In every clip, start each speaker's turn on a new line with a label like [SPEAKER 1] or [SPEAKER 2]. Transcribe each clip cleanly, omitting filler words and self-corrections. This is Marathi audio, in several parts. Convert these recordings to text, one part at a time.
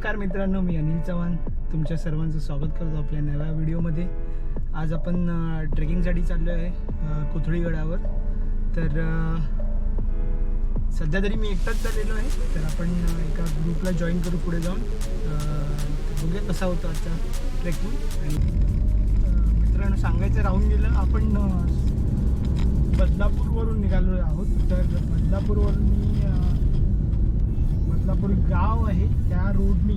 [SPEAKER 1] नमस्कार मित्रांनो, मी अनिल चव्हाण तुमच्या सर्वांचं स्वागत करतो आपल्या नव्या व्हिडिओमध्ये। आज आपण ट्रेकिंगसाठी चाललो आहे कोथळी गडावर। तर सध्या तरी मी एकटाच चाललेलो आहे, तर आपण एका ग्रुपला जॉईन करू पुढे जाऊन। बघूया कसा होता आजचा ट्रेकिंग। आणि मित्रांनो सांगायचं राहून गेलं, आपण बदलापूरवरून निघालो आहोत। तर बदलापूरवरून मी बदलापूर गाव आहे त्या रोडनी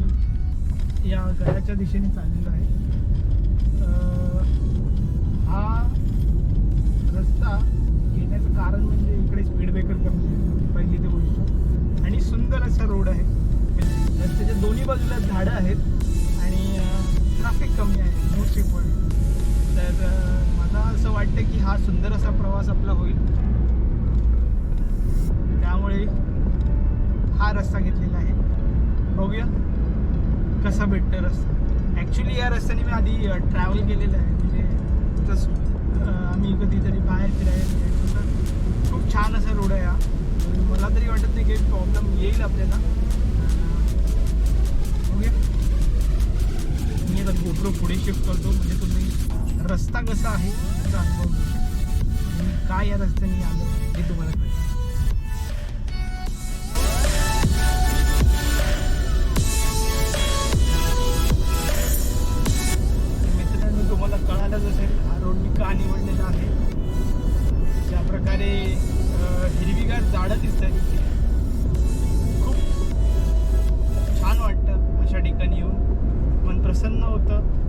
[SPEAKER 1] या गडाच्या दिशेने चाललेलो आहे। हा रस्ता घेण्याचं कारण म्हणजे इकडे स्पीड ब्रेकर कमी आहे, पहिली ती गोष्ट, आणि सुंदर असा रोड आहे। रस्त्याच्या दोन्ही बाजूला झाडं आहेत आणि ट्रॅफिक कमी आहे, मोस्ट इम्पॉर्टंट। तर मला असं वाटतं की हा सुंदर असा प्रवास आपला होईल, त्यामुळे हा रस्ता घेतलेला आहे। बघूया कसा भेटतो रस्ता। ॲक्च्युली या रस्त्याने मी आधी ट्रॅव्हल केलेलं आहे, म्हणजे जसं आम्ही कधीतरी बाहेर फिरायला गेलो तर खूप छान असा रोड आहे हा। मला तरी वाटत नाही काही प्रॉब्लेम येईल आपल्याला। बघूया, मी आता गोप्रो पुढे शिफ्ट करतो, म्हणजे तुम्ही रस्ता कसा आहे त्याचा अनुभव घेऊ शकता आणि काय या रस्त्याने आलं हे तुम्हाला कळेल। तुम्हाला कळालंच असेल हा रोड मी का निवडलेला आहे। ज्या प्रकारे हिरवीगार झाडं दिसत आहेत तिथे, खूप छान वाटतं अशा ठिकाणी येऊन, मन प्रसन्न होतं।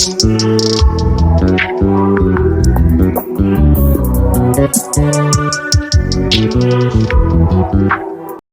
[SPEAKER 2] Thank you.